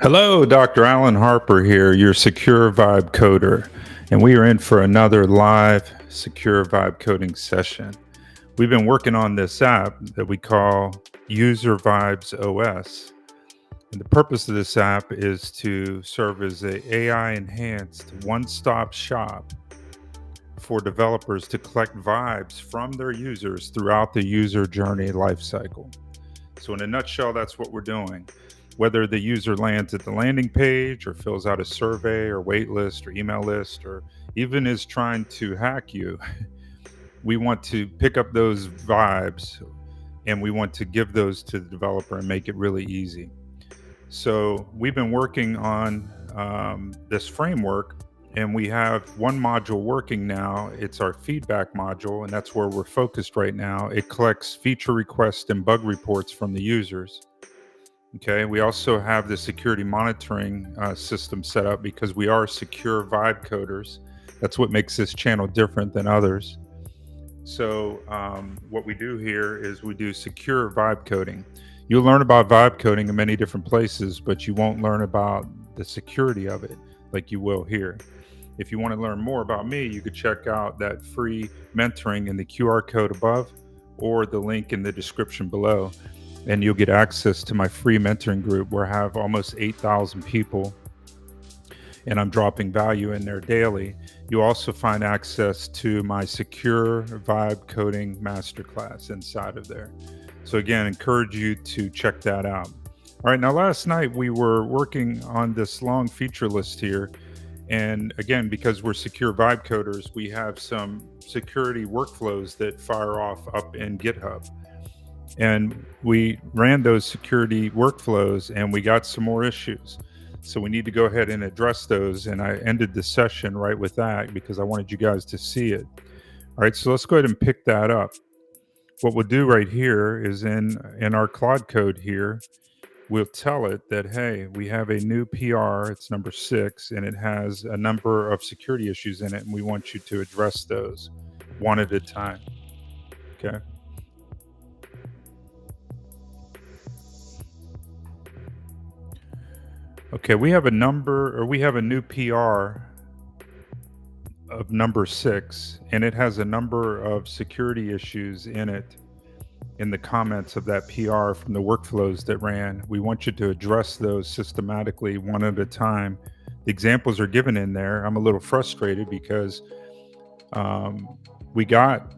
Hello, Dr. Alan Harper here, your Secure Vibe coder, and we are in for another live Secure Vibe coding session. We've been working on this app that we call User Vibes OS. And the purpose of this app is to serve as an AI enhanced one-stop shop for developers to collect vibes from their users throughout the user journey lifecycle. So, in a nutshell, that's what we're doing. Whether the user lands at the landing page or fills out a survey or wait list or email list or even is trying to hack you, we want to pick up those vibes and we want to give those to the developer and make it really easy. So, we've been working on this framework and we have one module working now. It's our feedback module, and that's where we're focused right now. It collects feature requests and bug reports from the users. Okay, we also have the security monitoring system set up because we are secure vibe coders. That's what makes this channel different than others. So what we do here is we do secure vibe coding. You'll learn about vibe coding in many different places, but you won't learn about the security of it like you will here. If you want to learn more about me, you could check out that free mentoring in the QR code above or the link in the description below. And you'll get access to my free mentoring group where I have almost 8,000 people and I'm dropping value in there daily. You also find access to my secure vibe coding masterclass inside of there. So again, encourage you to check that out. All right, now last night we were working on this long feature list here. And again, because we're secure vibe coders, we have some security workflows that fire off up in GitHub. And we ran those security workflows and we got some more issues. So we need to go ahead and address those. And I ended the session right with that because I wanted you guys to see it. All right, so let's go ahead and pick that up. What we'll do right here is in our Claude code here, we'll tell it that, hey, we have a new PR, it's number 6, and it has a number of security issues in it, and we want you to address those one at a time. Okay. Okay, we have a new PR of number 6, and it has a number of security issues in it in the comments of that PR from the workflows that ran. We want you to address those systematically one at a time. The examples are given in there. I'm a little frustrated because we got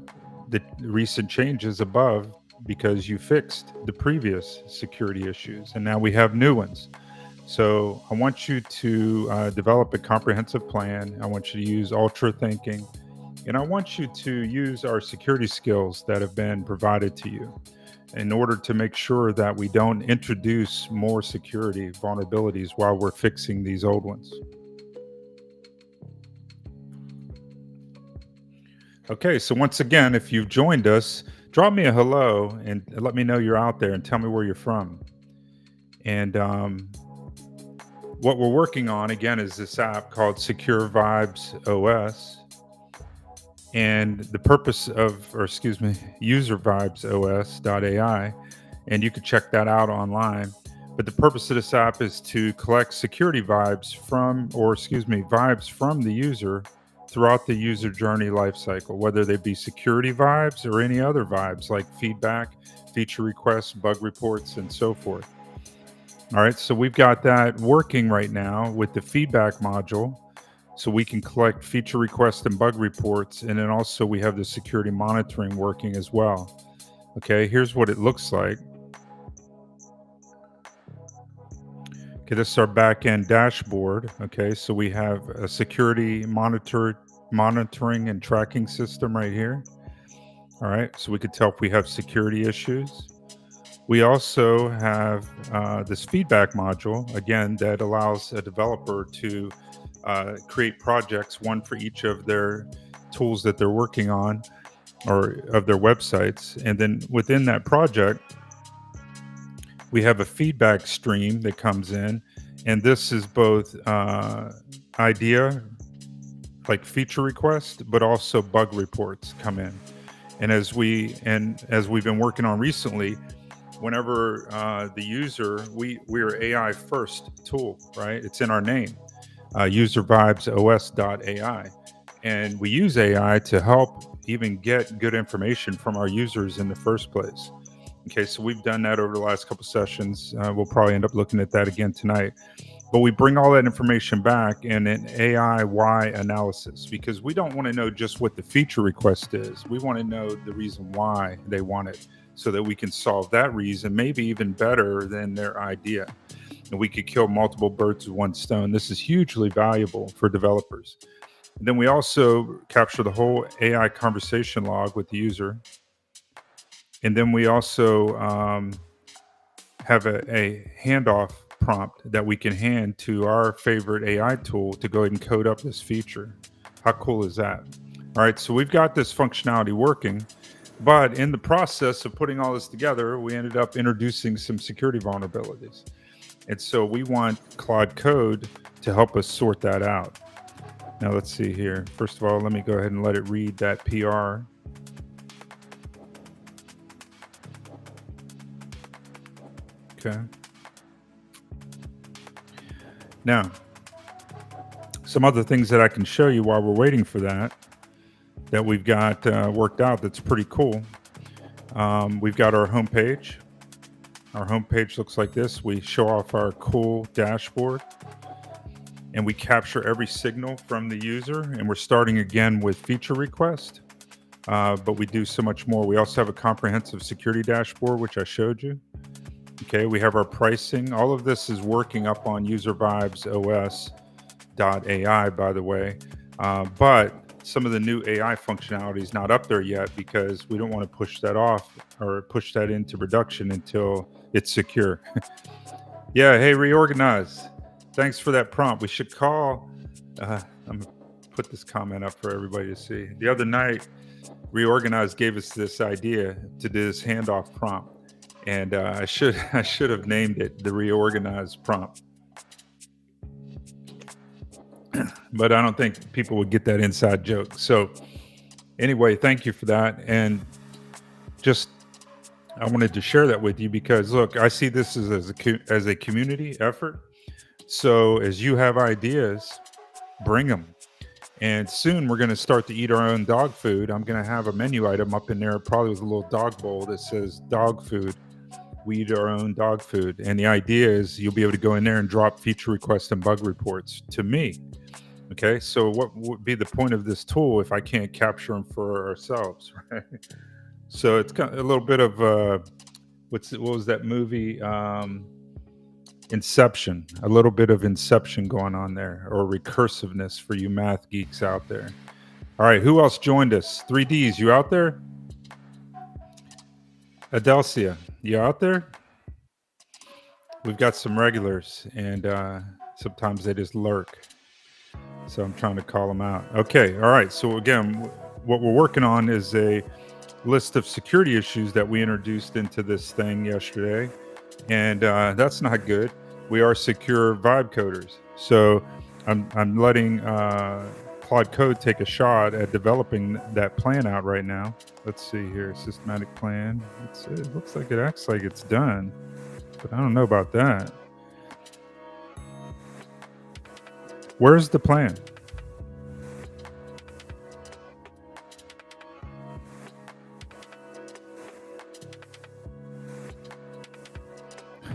the recent changes above because you fixed the previous security issues, and now we have new ones. So I want you to develop a comprehensive plan. I want you to use ultra thinking, and I want you to use our security skills that have been provided to you in order to make sure that we don't introduce more security vulnerabilities while we're fixing these old ones. Okay, so once again, if you've joined us, drop me a hello and let me know you're out there and tell me where you're from. And what we're working on, again, is this app called Secure Vibes OS. And the purpose of, User Vibes OS.ai, and you can check that out online. But the purpose of this app is to collect security vibes vibes from the user throughout the user journey lifecycle, whether they be security vibes or any other vibes like feedback, feature requests, bug reports, and so forth. All right, so we've got that working right now with the feedback module. So we can collect feature requests and bug reports. And then also we have the security monitoring working as well. Okay, here's what it looks like. Okay, this is our back-end dashboard. Okay, so we have a security monitoring and tracking system right here. All right, so we could tell if we have security issues. We also have this feedback module, again, that allows a developer to create projects, one for each of their tools that they're working on or of their websites. And then within that project, we have a feedback stream that comes in. And this is both idea, like feature requests, but also bug reports come in. And as we've been working on recently, whenever the user, we're AI first tool, right? It's in our name, uservibesOS.ai. And we use AI to help even get good information from our users in the first place. Okay, so we've done that over the last couple sessions. We'll probably end up looking at that again tonight. But we bring all that information back in an AI why analysis, because we don't want to know just what the feature request is. We want to know the reason why they want it, so that we can solve that reason, maybe even better than their idea. And we could kill multiple birds with one stone. This is hugely valuable for developers. And then we also capture the whole AI conversation log with the user. And then we also have a handoff prompt that we can hand to our favorite AI tool to go ahead and code up this feature. How cool is that? All right, so we've got this functionality working, but in the process of putting all this together, we ended up introducing some security vulnerabilities. And so we want Claude Code to help us sort that out. Now let's see here. First of all, let me go ahead and let it read that PR. Okay. Now, some other things that I can show you while we're waiting for that we've got worked out that's pretty cool. We've got our homepage. Our homepage looks like this. We show off our cool dashboard, and we capture every signal from the user, and we're starting again with feature request, but we do so much more. We also have a comprehensive security dashboard, which I showed you. Okay, we have our pricing. All of this is working up on uservibesOS.ai, by the way. But some of the new AI functionality is not up there yet because we don't want to push that off or push that into production until it's secure. Yeah, hey, Reorganize. Thanks for that prompt. We should call. I'm going to put this comment up for everybody to see. The other night, Reorganize gave us this idea to do this handoff prompt. And I should have named it the Reorganize prompt. But I don't think people would get that inside joke. So anyway, thank you for that. And just I wanted to share that with you because, look, I see this as a community effort. So as you have ideas, bring them. And soon we're going to start to eat our own dog food. I'm going to have a menu item up in there, probably with a little dog bowl that says dog food. We eat our own dog food. And the idea is you'll be able to go in there and drop feature requests and bug reports to me. Okay, so what would be the point of this tool if I can't capture them for ourselves, right? So it's kind of a little bit of what was that movie? Inception. A little bit of Inception going on there, or recursiveness for you math geeks out there. All right, who else joined us? 3Ds, you out there? Adelcia, you out there? We've got some regulars, and sometimes they just lurk. So I'm trying to call them out. Okay, all right. So again, what we're working on is a list of security issues that we introduced into this thing yesterday, and that's not good. We are secure vibe coders, so I'm letting Claude Code take a shot at developing that plan out right now. Let's see here, systematic plan. It looks like it acts like it's done, but I don't know about that. Where's the plan?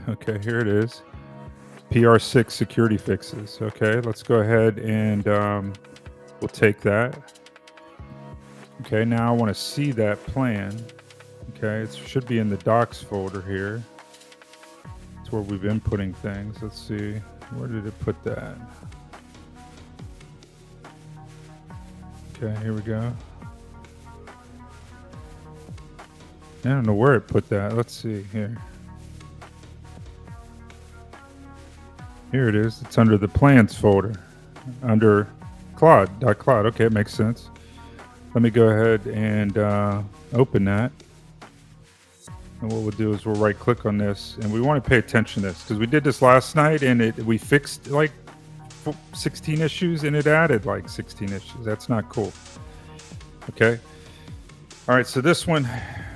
Okay, here it is. PR6 security fixes. Okay, let's go ahead and we'll take that. Okay, now I want to see that plan. Okay, it should be in the docs folder here. It's where we've been putting things. Let's see, where did it put that? Okay, here we go. I don't know where it put that. Let's see here. Here it is. It's under the plans folder, under Claude.Claude. Okay, it makes sense. Let me go ahead and open that. And what we'll do is we'll right click on this, and we want to pay attention to this because we did this last night, and we fixed like 16 issues, and it added like 16 issues. That's not cool. Okay. All right. So this one,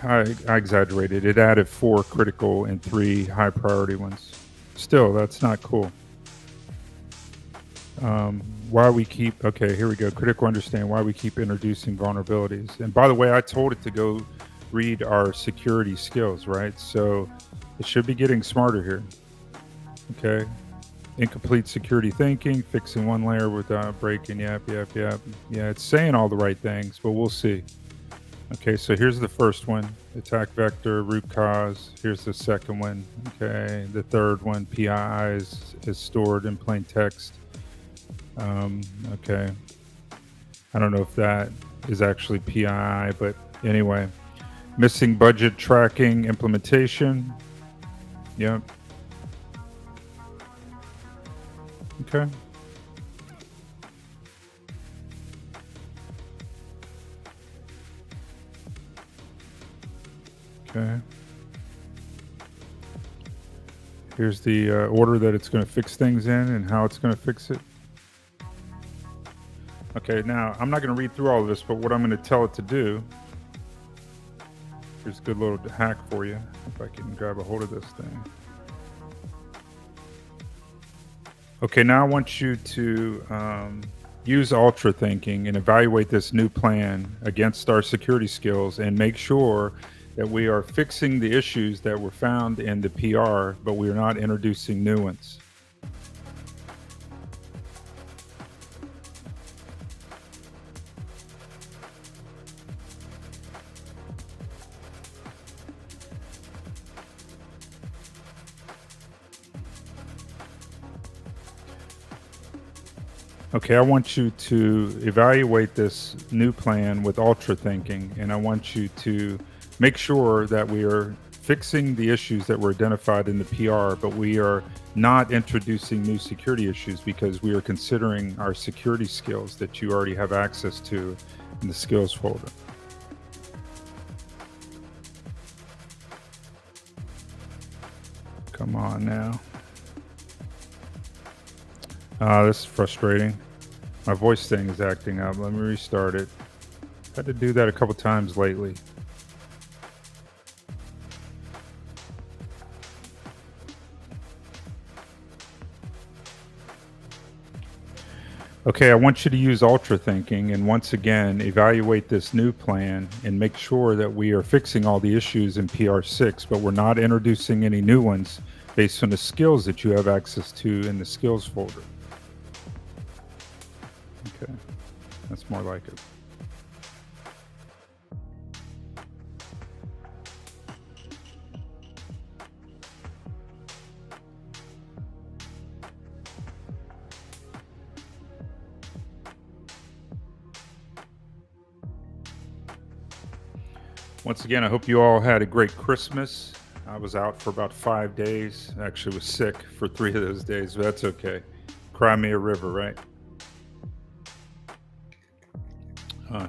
I exaggerated. It added 4 critical and 3 high priority ones. Still, that's not cool. Why we keep okay, here we go. Critical understand why we keep introducing vulnerabilities. And by the way, I told it to go read our security skills, right? So it should be getting smarter here. Okay. Incomplete security thinking, fixing one layer without breaking. Yep. Yeah, it's saying all the right things, but we'll see. Okay, so here's the first one, attack vector, root cause. Here's the second one. Okay, the third one, PII is stored in plain text. Okay, I don't know if that is actually PII, but anyway, missing budget tracking implementation. Yep. Okay. Okay. Here's the order that it's going to fix things in and how it's going to fix it. Okay, now I'm not going to read through all of this, but what I'm going to tell it to do, here's a good little hack for you, if I can grab a hold of this thing. Okay, now I want you to use ultra thinking and evaluate this new plan against our security skills and make sure that we are fixing the issues that were found in the PR, but we are not introducing new ones. Okay, I want you to evaluate this new plan with ultra thinking, and I want you to make sure that we are fixing the issues that were identified in the PR, but we are not introducing new security issues because we are considering our security skills that you already have access to in the skills folder. Come on now. This is frustrating. My voice thing is acting up. Let me restart it. Had to do that a couple times lately. Okay, I want you to use ultra thinking and once again evaluate this new plan and make sure that we are fixing all the issues in PR6, but we're not introducing any new ones based on the skills that you have access to in the skills folder. Okay, that's more like it. Once again, I hope you all had a great Christmas. I was out for about 5 days. Actually, was sick for 3 of those days, but that's okay. Cry me a river, right?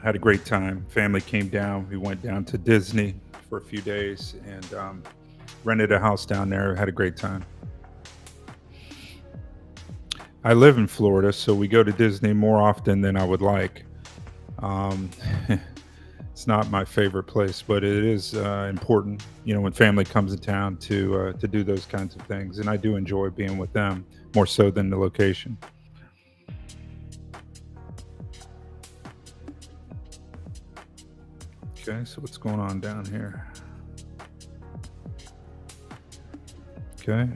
Had a great time. Family came down. We went down to Disney for a few days and rented a house down there. Had a great time. I live in Florida, so we go to Disney more often than I would like. Um, it's not my favorite place, but it is important, when family comes in town to do those kinds of things, and I do enjoy being with them more so than the location. Okay, so what's going on down here? Okay.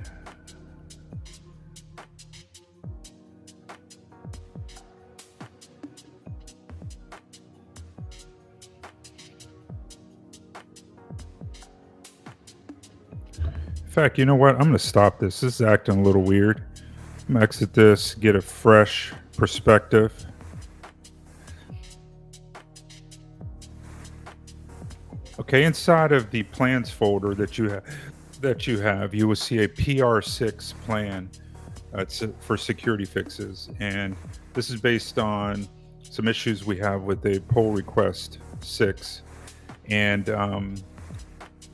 In fact, you know what? I'm going to stop this. This is acting a little weird. I'm going to exit this, get a fresh perspective. Okay, inside of the plans folder that you have, you will see a PR6 plan. It's for security fixes, and this is based on some issues we have with a pull request 6. And I'm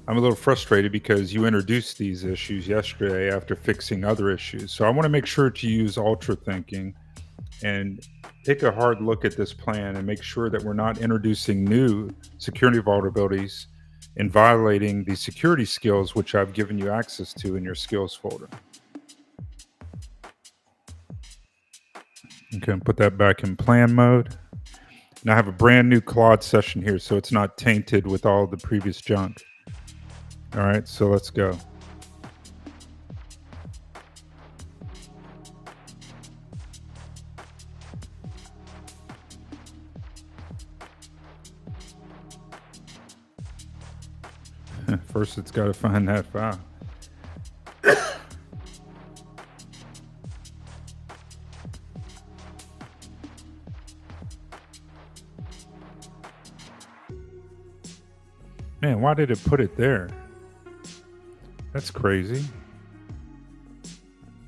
a little frustrated because you introduced these issues yesterday after fixing other issues. So I want to make sure to use ultra thinking and take a hard look at this plan and make sure that we're not introducing new security vulnerabilities and violating the security skills which I've given you access to in your skills folder. Okay, put that back in plan mode. And I have a brand new Claude session here, so it's not tainted with all the previous junk. All right, so let's go. First, it's got to find that file. Man, why did it put it there? That's crazy.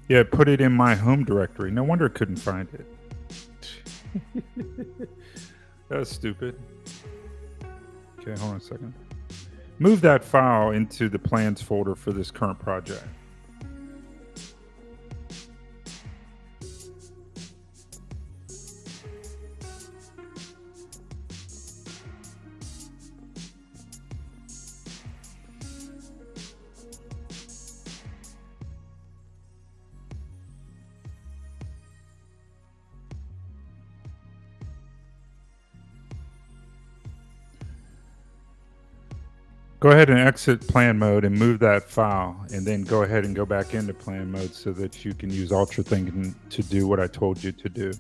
Yeah, it put it in my home directory. No wonder it couldn't find it. That's stupid. Okay, hold on a second. Move that file into the plans folder for this current project. Go ahead and exit plan mode and move that file, and then go ahead and go back into plan mode so that you can use Ultra Thinking to do what I told you to do.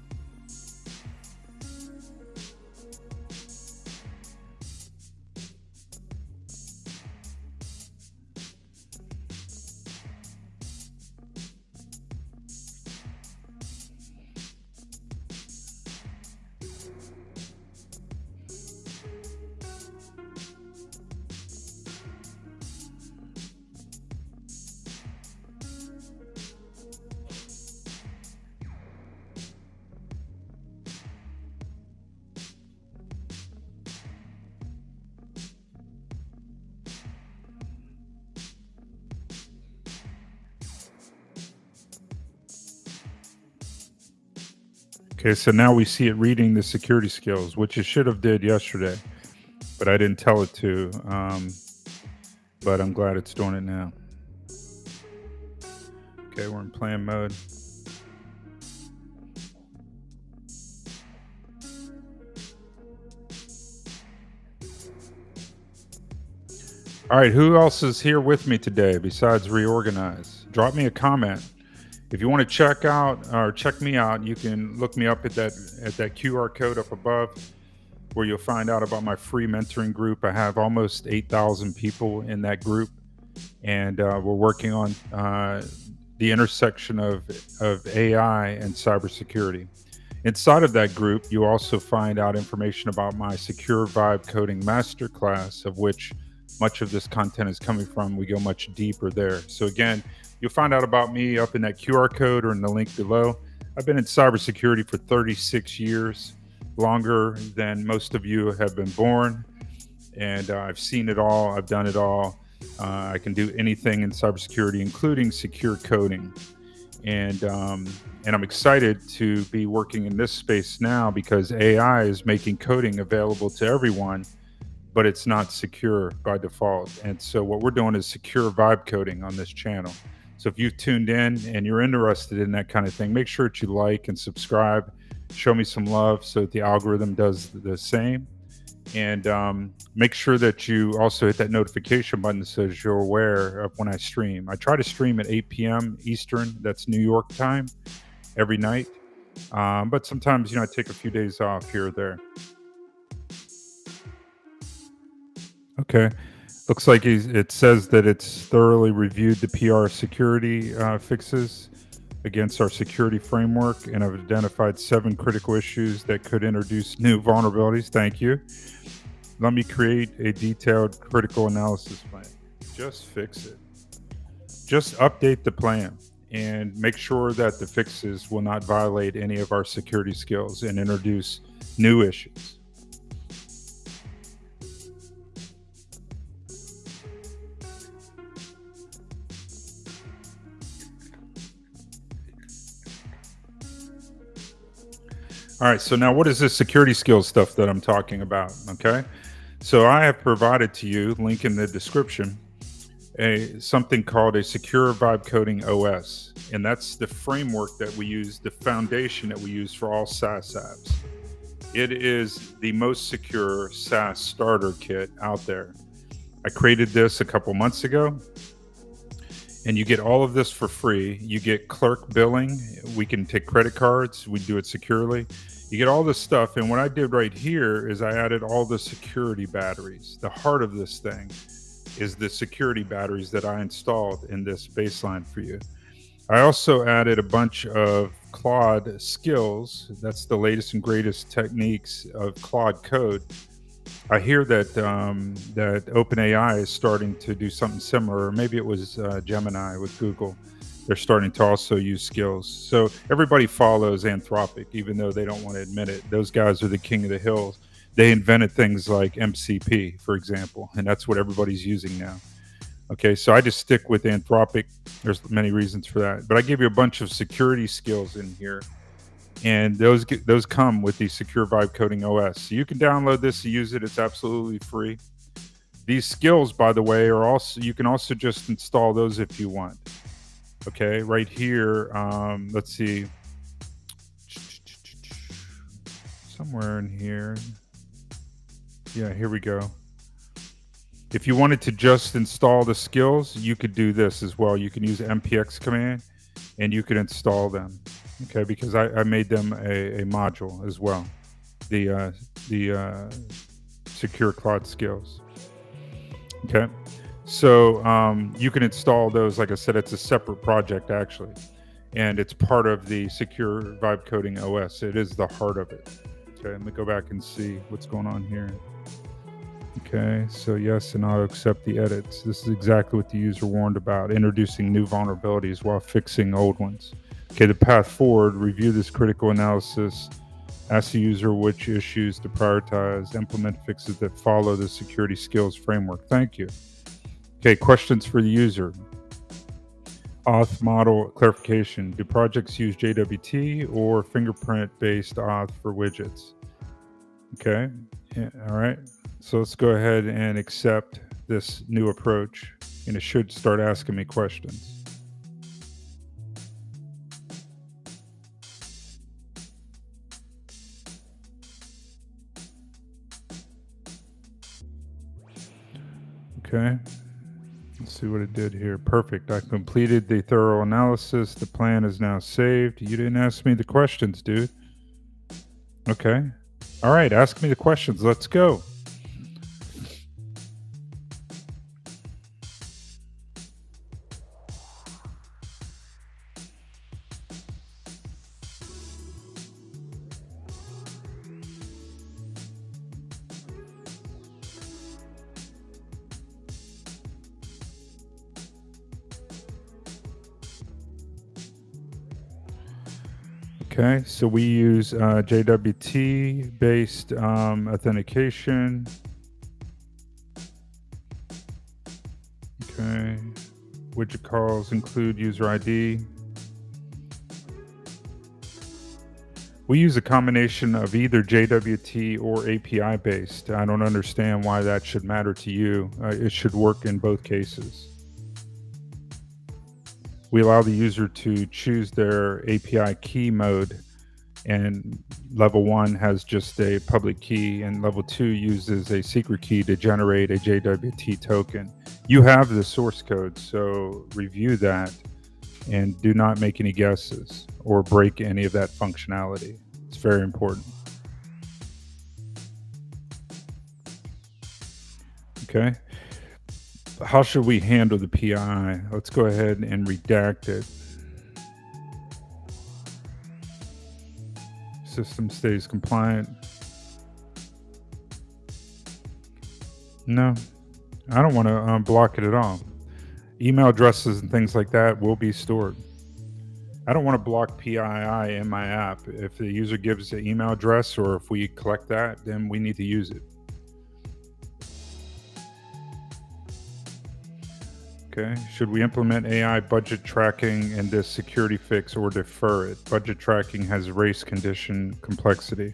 Okay, so now we see it reading the security skills, which it should have did yesterday, but I didn't tell it to. But I'm glad it's doing it now. Okay, we're in plan mode. All right, who else is here with me today besides Reorganize? Drop me a comment. If you want to check out or check me out, you can look me up at that QR code up above, where you'll find out about my free mentoring group. I have almost 8,000 people in that group, and we're working on the intersection of AI and cybersecurity. Inside of that group, you also find out information about my Secure Vibe Coding Masterclass, of which much of this content is coming from. We go much deeper there. So again, you'll find out about me up in that QR code or in the link below. I've been in cybersecurity for 36 years, longer than most of you have been born. And I've seen it all. I've done it all. I can do anything in cybersecurity, including secure coding. And I'm excited to be working in this space now because AI is making coding available to everyone, but it's not secure by default. And so what we're doing is secure vibe coding on this channel. So if you've tuned in and you're interested in that kind of thing, make sure that you like and subscribe, show me some love so that the algorithm does the same. And make sure that you also hit that notification button so that you're aware of when I stream. I try to stream at 8 p.m. Eastern, that's New York time, every night. But sometimes, I take a few days off here or there. Okay. Looks like it says that it's thoroughly reviewed the PR security fixes against our security framework, and I've identified 7 critical issues that could introduce new vulnerabilities. Thank you. Let me create a detailed critical analysis plan. Just fix it. Just update the plan and make sure that the fixes will not violate any of our security skills and introduce new issues. All right, so now what is this security skills stuff that I'm talking about? Okay, So I have provided to you, link in the description, something called a Secure Vibe Coding OS. And that's the framework that we use, the foundation that we use for all SaaS apps. It is the most secure SaaS starter kit out there. I created this a couple months ago, and you get all of this for free. You get clerk billing. We can take credit cards. We do it securely. You get all this stuff. And what I did right here is I added all the security batteries. The heart of this thing is the security batteries that I installed in this baseline for you. I also added a bunch of Claude skills. That's the latest and greatest techniques of Claude code. I hear that that OpenAI is starting to do something similar, or maybe it was Gemini with Google. They're starting to also use skills. So everybody follows Anthropic, even though they don't want to admit it. Those guys are the king of the hills. They invented things like MCP, for example, and that's what everybody's using now. Okay, so I just stick with Anthropic. There's many reasons for that, but I give you a bunch of security skills in here, and those come with the Secure Vibe Coding OS. So you can download this and use it. It's absolutely free. These skills, by the way, are also, you can also just install those if you want. Okay, right here, let's see, somewhere in here. Yeah, here we go. If you wanted to just install the skills, you could do this as well. You can use MPX command and you could install them. Okay, because I made them a module as well. The secure Claude skills. Okay, so you can install those. Like I said, it's a separate project actually, and it's part of the Secure Vibe Coding OS. It is the heart of it. Okay, let me go back and see what's going on here. Okay, so yes, and I'll accept the edits. This is exactly what the user warned about, introducing new vulnerabilities while fixing old ones. Okay, the path forward, review this critical analysis, ask the user which issues to prioritize, implement fixes that follow the security skills framework. Thank you. Okay, questions for the user. Auth model clarification. Do projects use JWT or fingerprint-based auth for widgets? Okay, yeah, all right. So let's go ahead and accept this new approach, and it should start asking me questions. Okay, let's see what it did here. Perfect. I completed the thorough analysis. The plan is now saved. You didn't ask me the questions, dude. Okay. All right, ask me the questions. Let's go. Okay, so we use JWT-based authentication. Okay, widget calls include user ID. We use a combination of either JWT or API-based. I don't understand why that should matter to you. It should work in both cases. We allow the user to choose their API key mode, and level 1 has just a public key, and level 2 uses a secret key to generate a JWT token. You have the source code, so review that and do not make any guesses or break any of that functionality. It's very important. Okay. How should we handle the PI? Let's go ahead and redact it. System stays compliant. No, I don't want to block it at all. Email addresses and things like that will be stored. I don't want to block PII in my app. If the user gives an email address or if we collect that, then we need to use it. Okay, should we implement AI budget tracking in this security fix or defer it? Budget tracking has race condition complexity.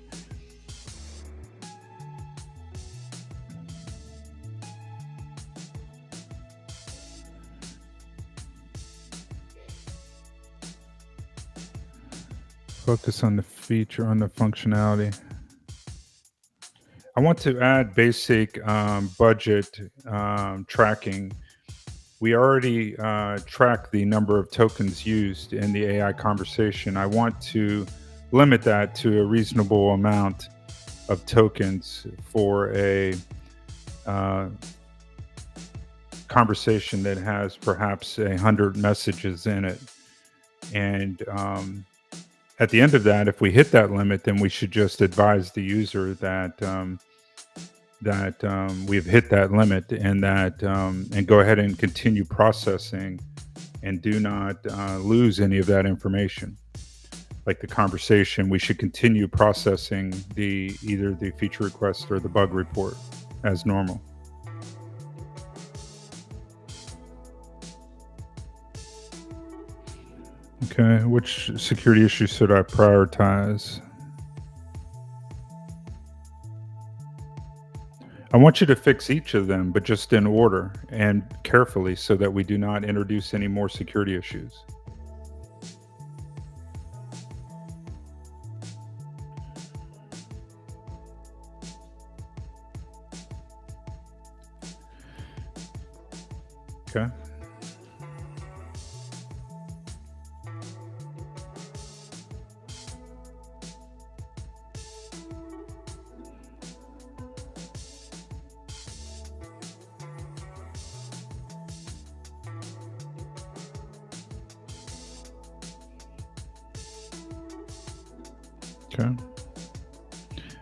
Focus on the feature, on the functionality. I want to add basic budget tracking. We already track the number of tokens used in the AI conversation. I want to limit that to a reasonable amount of tokens for a uh, conversation that has perhaps 100 messages in it. And at the end of that, if we hit that limit, then we should just advise the user that we've hit that limit, and that and go ahead and continue processing, and do not lose any of that information. Like the conversation, we should continue processing the either the feature request or the bug report as normal. Okay, which security issues should I prioritize? I want you to fix each of them, but just in order and carefully so that we do not introduce any more security issues. Okay. Okay.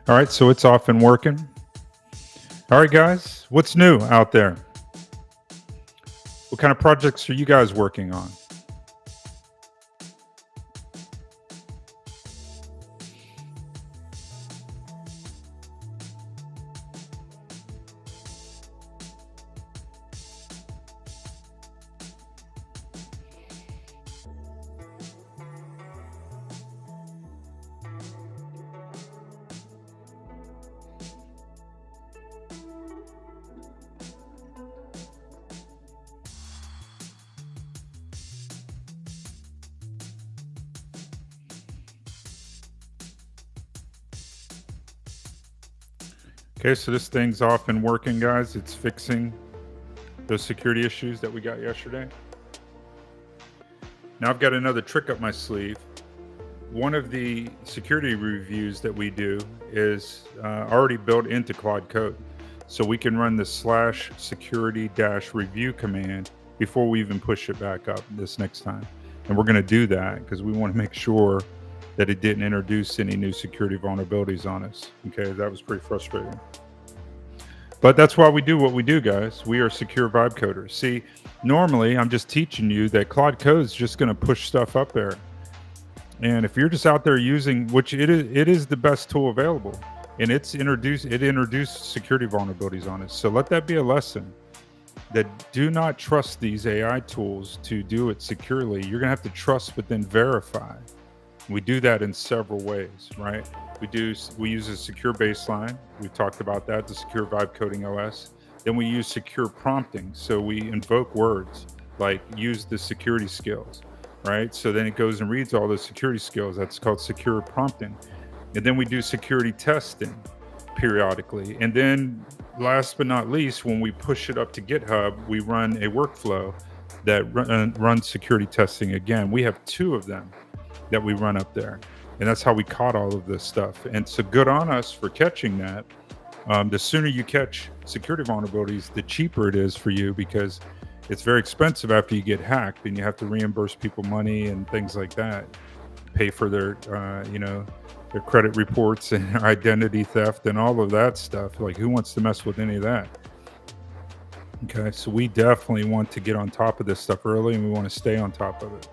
All right, so it's off and working. All right, guys, what's new out there? What kind of projects are you guys working on? Okay, so this thing's off and working, guys. It's fixing those security issues that we got yesterday. Now I've got another trick up my sleeve. One of the security reviews that we do is already built into Claude Code. So we can run the /security-review command before we even push it back up this next time. And we're going to do that because we want to make sure that it didn't introduce any new security vulnerabilities on us. Okay, that was pretty frustrating. But that's why we do what we do, guys. We are secure vibe coders. See, normally I'm just teaching you that Claude Code is just going to push stuff up there. And if you're just out there using, which it is the best tool available, and it introduced security vulnerabilities on us. So let that be a lesson, that do not trust these AI tools to do it securely. You're going to have to trust, but then verify. We do that in several ways, right? We use a secure baseline. We talked about that, the secure vibe coding OS. Then we use secure prompting. So we invoke words like use the security skills, right? So then it goes and reads all the security skills. That's called secure prompting. And then we do security testing periodically. And then last but not least, when we push it up to GitHub, we run a workflow that runs security testing again. We have 2 of them that we run up there. And that's how we caught all of this stuff. And so good on us for catching that. The sooner you catch security vulnerabilities, the cheaper it is for you, because it's very expensive after you get hacked and you have to reimburse people money and things like that, pay for their, their credit reports and identity theft and all of that stuff. Like, who wants to mess with any of that? Okay, so we definitely want to get on top of this stuff early, and we want to stay on top of it.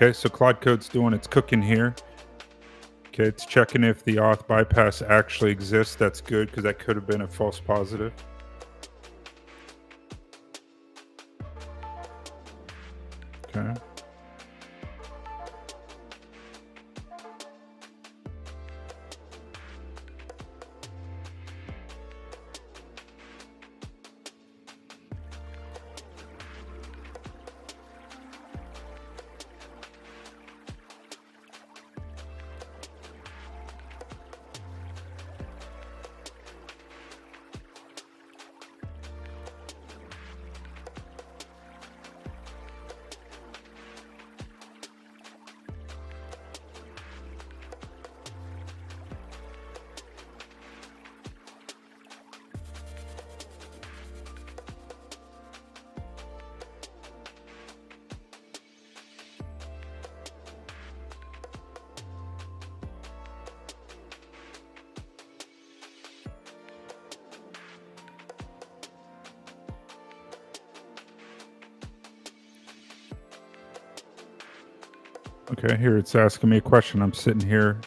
Okay, so Claude Code's doing its cooking here. Okay, it's checking if the auth bypass actually exists. That's good, because that could have been a false positive. Okay. Okay, here it's asking me a question. I'm sitting here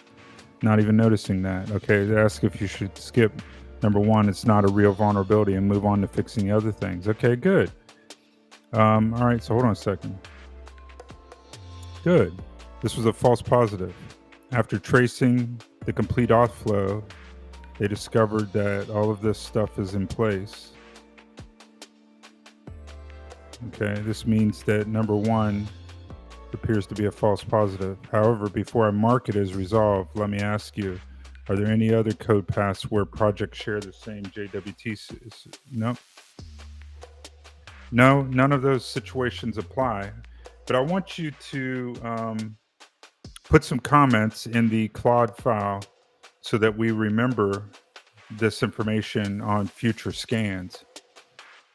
not even noticing that. Okay, they ask if you should skip number one, it's not a real vulnerability, and move on to fixing the other things. Okay, good. All right, so hold on a second. Good. This was a false positive. After tracing the complete auth flow, they discovered that all of this stuff is in place. Okay, this means that number one appears to be a false positive. However, before I mark it as resolved, let me ask you, are there any other code paths where projects share the same JWT? No. No, none of those situations apply. But I want you to put some comments in the Claude file so that we remember this information on future scans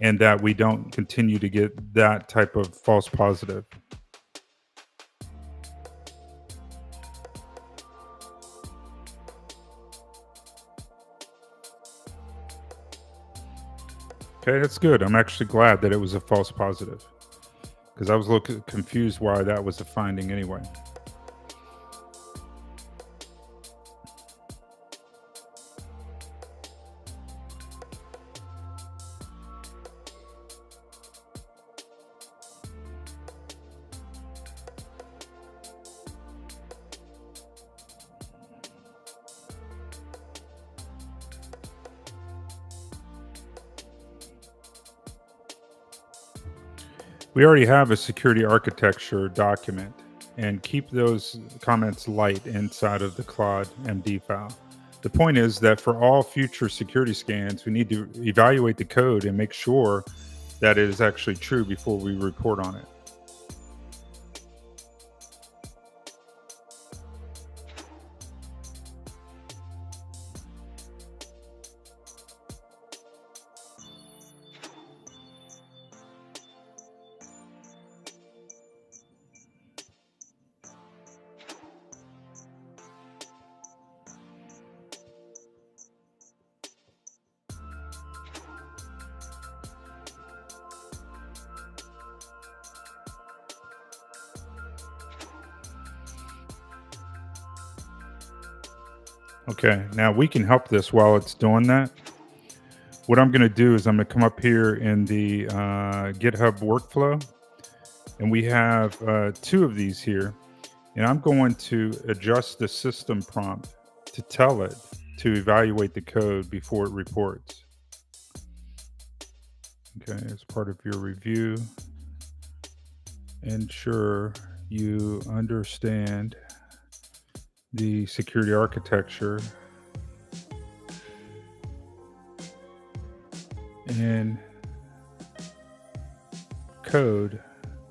and that we don't continue to get that type of false positive. Okay, that's good. I'm actually glad that it was a false positive because I was a little confused why that was a finding anyway. We already have a security architecture document, and keep those comments light inside of the Claude MD file. The point is that for all future security scans, we need to evaluate the code and make sure that it is actually true before we report on it. Okay, now we can help this while it's doing that. What I'm going to do is I'm going to come up here in the GitHub workflow, and we have two of these here, and I'm going to adjust the system prompt to tell it to evaluate the code before it reports. Okay, as part of your review, ensure you understand the security architecture and code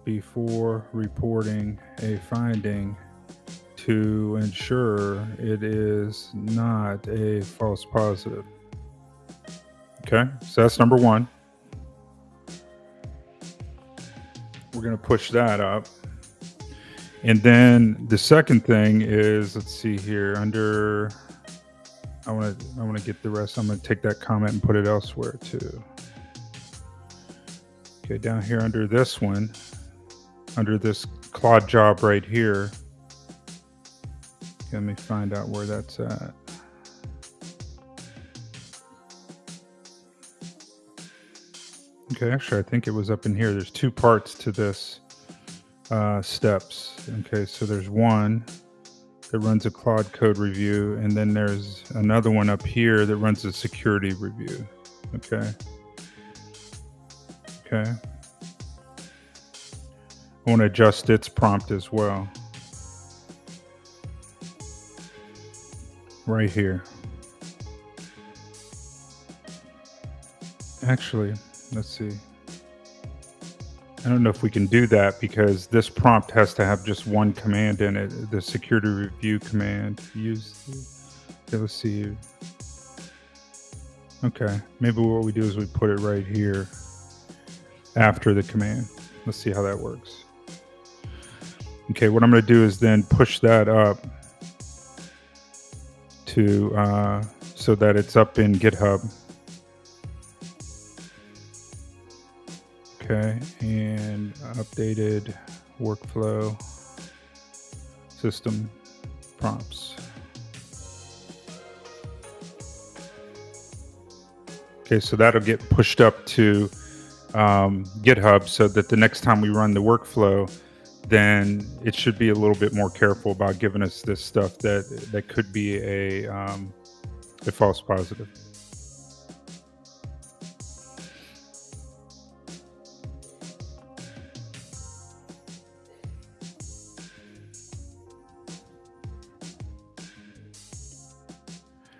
before reporting a finding to ensure it is not a false positive. Okay, so that's number one. We're going to push that up. And then the second thing is, let's see here, under, I want to get the rest. I'm going to take that comment and put it elsewhere too. Okay, down here under this one, under this Claude job right here. Let me find out where that's at. Okay, actually, I think it was up in here. There's two parts to this steps. Okay, so there's one that runs a Claude code review, and then there's another one up here that runs a security review. Okay. Okay. I want to adjust its prompt as well. Right here. Actually, let's see. I don't know if we can do that because this prompt has to have just one command in it, the security review command. Okay, let's see. Okay, maybe what we do is we put it right here after the command. Let's see how that works. Okay, what I'm going to do is then push that up to so that it's up in GitHub. Okay, and updated workflow. system prompts. Okay, so that'll get pushed up to GitHub so that the next time we run the workflow, then it should be a little bit more careful about giving us this stuff that could be a false positive.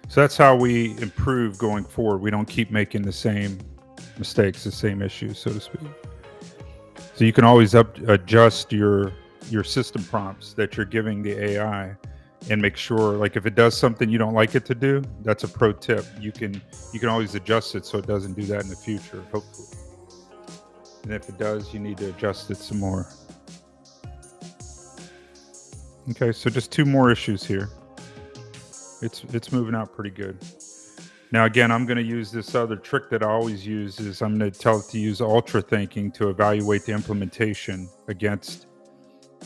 So that's how we improve going forward. We don't keep making the same mistakes, the same issues, so to speak. So you can always adjust your system prompts that you're giving the AI and make sure, like if it does something you don't like it to do, that's a pro tip. You can always adjust it so it doesn't do that in the future, hopefully. And if it does, you need to adjust it some more. Okay, so just 2 more issues here. It's moving out pretty good. Now, again, I'm going to use this other trick that I always use is I'm going to tell it to use ultra thinking to evaluate the implementation against,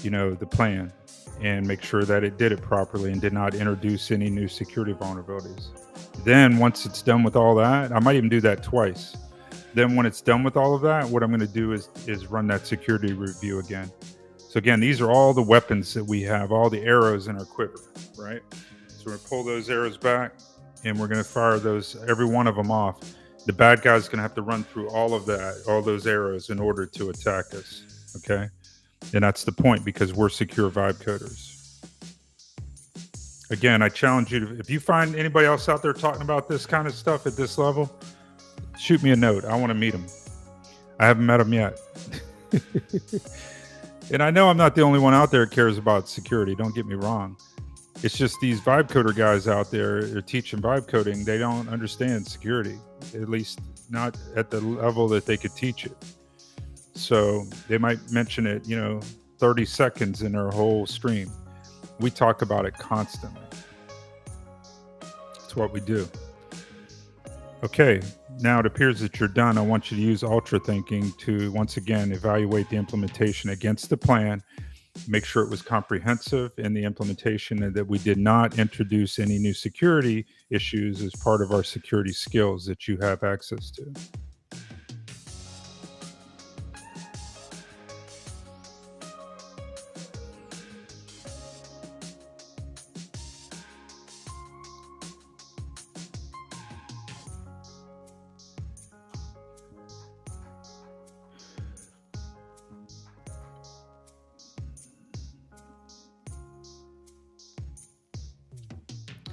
the plan and make sure that it did it properly and did not introduce any new security vulnerabilities. Then once it's done with all that, I might even do that twice. Then when it's done with all of that, what I'm going to do is run that security review again. So again, these are all the weapons that we have, all the arrows in our quiver, right? So we're going to pull those arrows back and we're going to fire every one of them off. The bad guy's going to have to run through all those arrows in order to attack us. Okay. And that's the point because we're secure vibe coders. Again, I challenge you to, if you find anybody else out there talking about this kind of stuff at this level, shoot me a note. I want to meet them. I haven't met them yet. And I know I'm not the only one out there that cares about security. Don't get me wrong. It's just these vibe coder guys out there are teaching vibe coding. They don't understand security, at least not at the level that they could teach it. So they might mention it, 30 seconds in their whole stream. We talk about it constantly. That's what we do. Okay, now it appears that you're done. I want you to use ultra thinking to, once again, evaluate the implementation against the plan. Make sure it was comprehensive in the implementation and that we did not introduce any new security issues as part of our security skills that you have access to.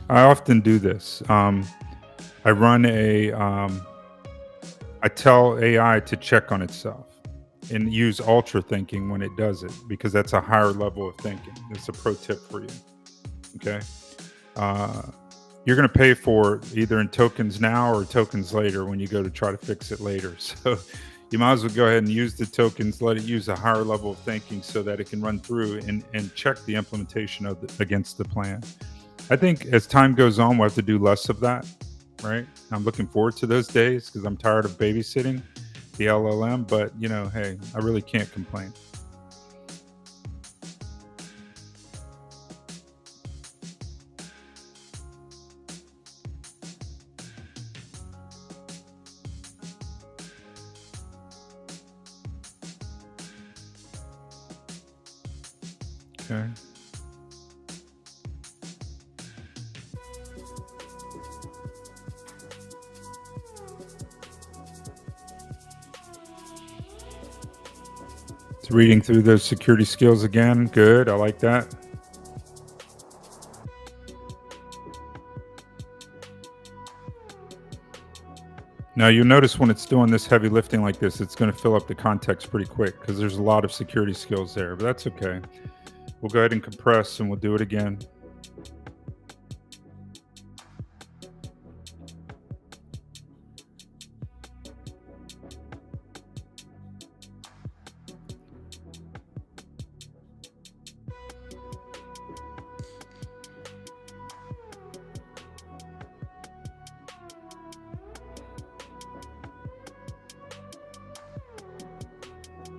I often do this. I tell AI to check on itself and use ultra thinking when it does it, because that's a higher level of thinking. It's a pro tip for you. Okay. You're going to pay for it either in tokens now or tokens later when you go to try to fix it later. So you might as well go ahead and use the tokens, let it use a higher level of thinking so that it can run through and check the implementation against the plan. I think as time goes on, we'll have to do less of that, right? I'm looking forward to those days because I'm tired of babysitting the LLM, but hey, I really can't complain. Okay. It's reading through those security skills again. Good. I like that. Now you'll notice when it's doing this heavy lifting like this, it's going to fill up the context pretty quick because there's a lot of security skills there, but that's okay. We'll go ahead and compress and we'll do it again.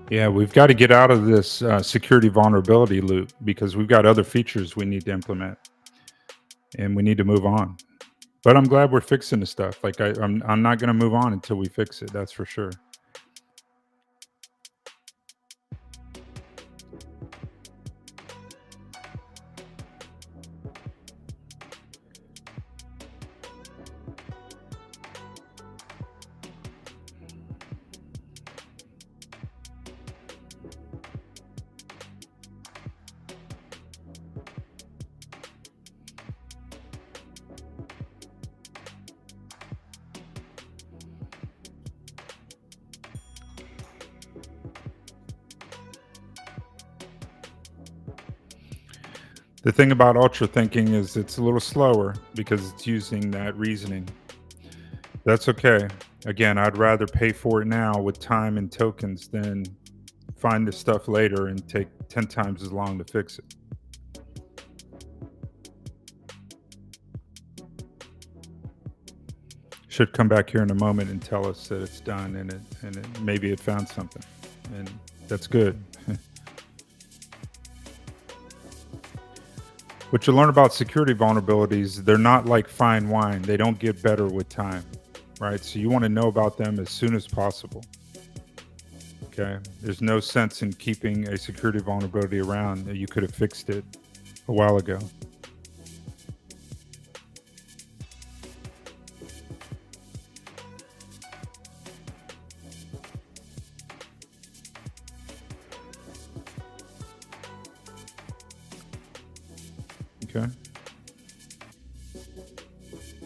Yeah, we've got to get out of this security vulnerability loop because we've got other features we need to implement and we need to move on. But I'm glad we're fixing the stuff. Like I'm not going to move on until we fix it. That's for sure. The thing about ultra thinking is it's a little slower because it's using that reasoning. That's okay. Again, I'd rather pay for it now with time and tokens than find the stuff later and take 10 times as long to fix it. Should come back here in a moment and tell us that it's done and maybe it found something. And that's good. What you learn about security vulnerabilities, they're not like fine wine. They don't get better with time, right? So you want to know about them as soon as possible. Okay. There's no sense in keeping a security vulnerability around. You could have fixed it a while ago. Okay.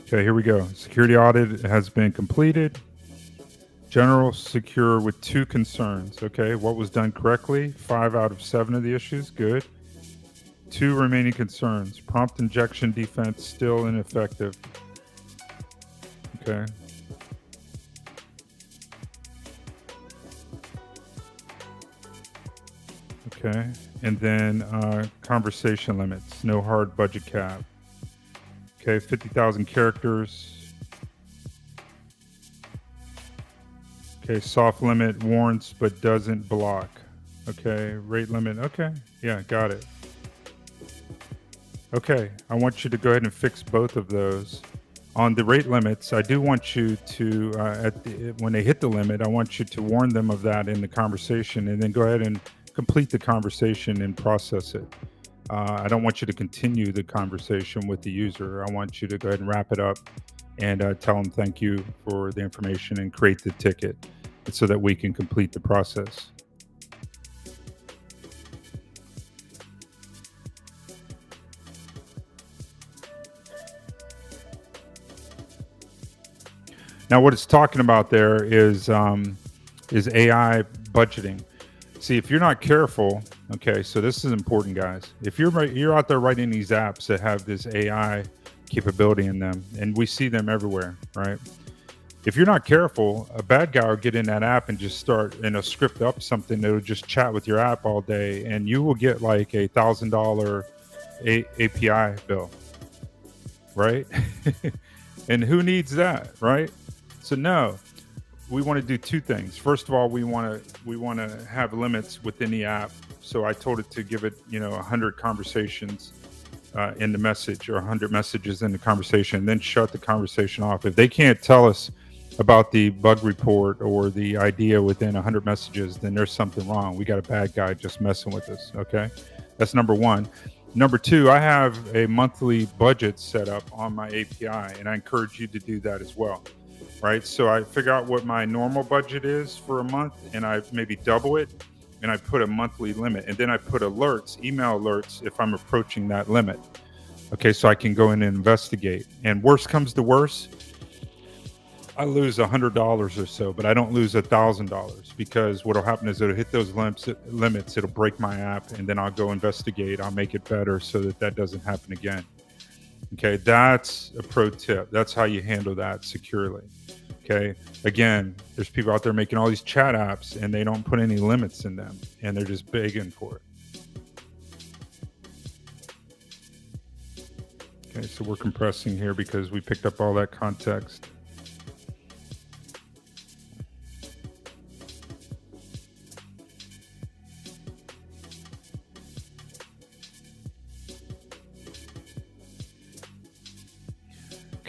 Okay, here we go. Security audit has been completed. General secure with 2 concerns. Okay, what was done correctly? 5 out of 7 of the issues. Good. 2 remaining concerns. Prompt injection defense still ineffective. Okay. Okay. And then conversation limits. No hard budget cap. Okay, 50,000 characters. Okay, soft limit warrants but doesn't block. Okay, rate limit. Okay, yeah, got it. Okay, I want you to go ahead and fix both of those. On the rate limits, I do want you to, when they hit the limit, I want you to warn them of that in the conversation and then go ahead and complete the conversation and process it. I don't want you to continue the conversation with the user. I want you to go ahead and wrap it up and tell them thank you for the information and create the ticket so that we can complete the process. Now, what it's talking about there is AI budgeting. See, if you're not careful, okay, so this is important, guys. If you're out there writing these apps that have this AI capability in them, and we see them everywhere, right? If you're not careful, a bad guy will get in that app and just start, script up something that'll just chat with your app all day, and you will get like $1,000 API bill, right? And who needs that, right? So no, we want to do 2 things. First of all, we want to have limits within the app. So I told it to give it 100 conversations in the message or 100 messages in the conversation, then shut the conversation off. If they can't tell us about the bug report or the idea within 100 messages, then there's something wrong. We got a bad guy just messing with us. Okay, that's number 1. Number 2, I have a monthly budget set up on my API, and I encourage you to do that as well. Right, so I figure out what my normal budget is for a month, and I maybe double it, and I put a monthly limit, and then I put alerts, email alerts, if I'm approaching that limit. Okay, so I can go in and investigate. And worst comes to worst, I lose $100 or so, but I don't lose $1,000 because what'll happen is it'll hit those limits, it'll break my app, and then I'll go investigate. I'll make it better so that doesn't happen again. Okay, that's a pro tip. That's how you handle that securely. Okay, again, there's people out there making all these chat apps and they don't put any limits in them and they're just begging for it. Okay, so we're compressing here because we picked up all that context.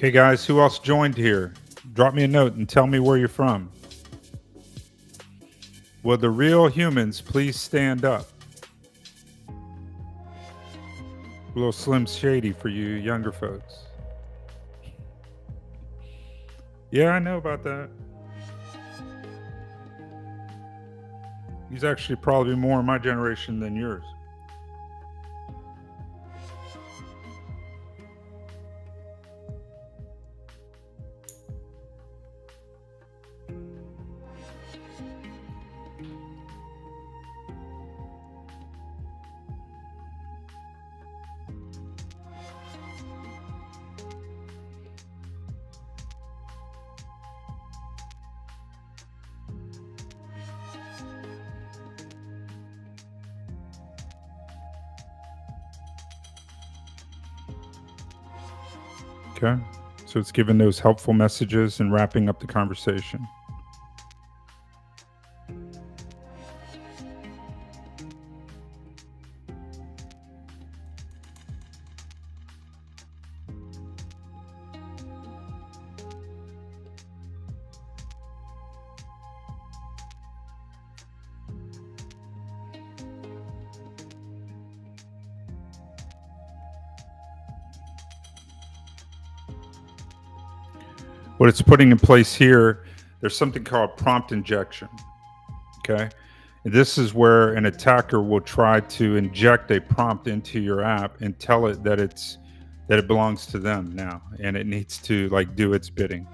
Okay, guys, who else joined here? Drop me a note and tell me where you're from. Will the real humans please stand up? A little Slim Shady for you younger folks. Yeah, I know about that. He's actually probably more in my generation than yours. Okay, so it's giving those helpful messages and wrapping up the conversation. What it's putting in place here, there's something called prompt injection. Okay. And this is where an attacker will try to inject a prompt into your app and tell it that it belongs to them now and it needs to like do its bidding.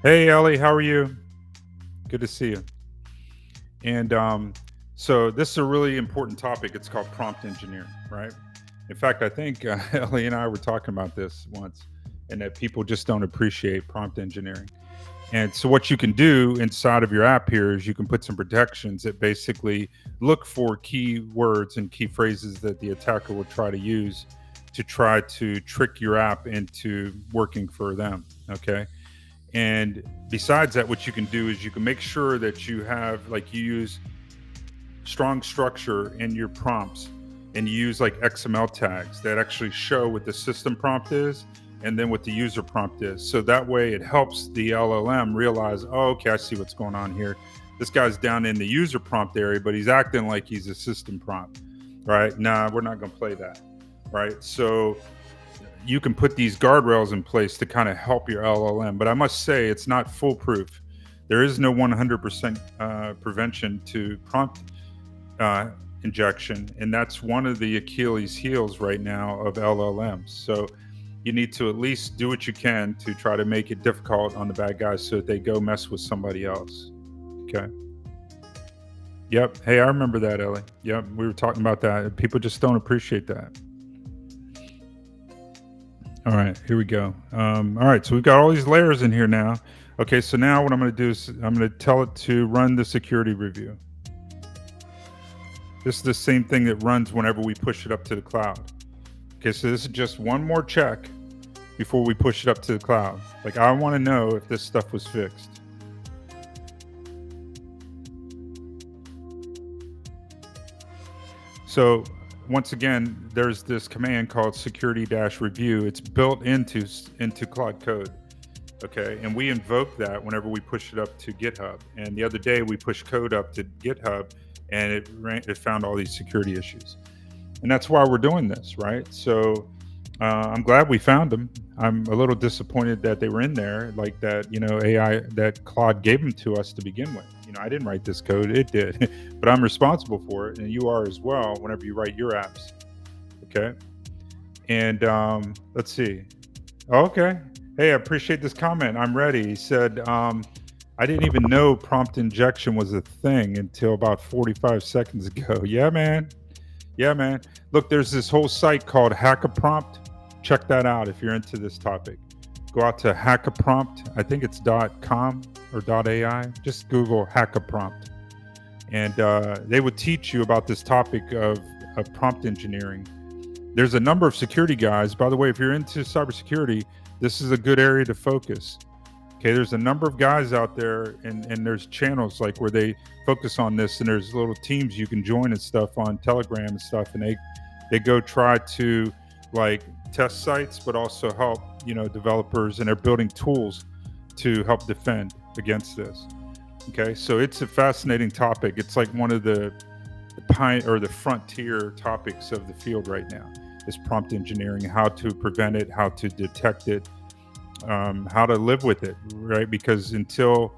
Hey Ellie, how are you? Good to see you. And so this is a really important topic. It's called prompt engineering, right? In fact, I think Ellie and I were talking about this once, and that people just don't appreciate prompt engineering. And so what you can do inside of your app here is you can put some protections that basically look for key words and key phrases that the attacker will try to use to try to trick your app into working for them. Okay. And besides that, what you can do is you can make sure that you have, like, you use strong structure in your prompts and you use like XML tags that actually show what the system prompt is and then what the user prompt is. So that way it helps the LLM realize, oh, okay, I see what's going on here. This guy's down in the user prompt area, but he's acting like he's a system prompt, right? Nah, we're not gonna play that, right? So you can put these guardrails in place to kind of help your LLM, but I must say it's not foolproof. There is no 100% prevention to prompt injection, and that's one of the Achilles heels right now of LLMs. So you need to at least do what you can to try to make it difficult on the bad guys so that they go mess with somebody else. Okay. Yep. Hey, I remember that, Ellie. Yep. We were talking about that. People just don't appreciate that. All right, here we go. All right, so we've got all these layers in here now. Okay, so now what I'm going to do is I'm going to tell it to run the security review. This is the same thing that runs whenever we push it up to the cloud. Okay, so this is just one more check before we push it up to the cloud. Like, I want to know if this stuff was fixed. So once again, there's this command called security-review. It's built into Claude Code. Okay, and we invoke that whenever we push it up to GitHub. And the other day we pushed code up to GitHub and it found all these security issues. And that's why we're doing this, right? So I'm glad we found them. I'm a little disappointed that they were in there, like that, AI, that Claude gave them to us to begin with. I didn't write this code, it did, but I'm responsible for it, and you are as well whenever you write your apps. Okay. And let's see. Okay. Hey, I appreciate this comment. I'm ready. He said, I didn't even know prompt injection was a thing until about 45 seconds ago. Yeah, man. Yeah, man. Look, there's this whole site called Hackaprompt. Check that out if you're into this topic. Go out to Hackaprompt. I think it's .com or .ai. Just Google Hackaprompt. And they would teach you about this topic of prompt engineering. There's a number of security guys. By the way, if you're into cybersecurity, this is a good area to focus. Okay, there's a number of guys out there, and there's channels like where they focus on this, and there's little teams you can join and stuff on Telegram and stuff, and they go try to like test sites, but also help developers, and they're building tools to help defend against this. Okay, so it's a fascinating topic. It's like one of the frontier topics of the field right now is prompt engineering, how to prevent it, how to detect it, how to live with it, right? Because until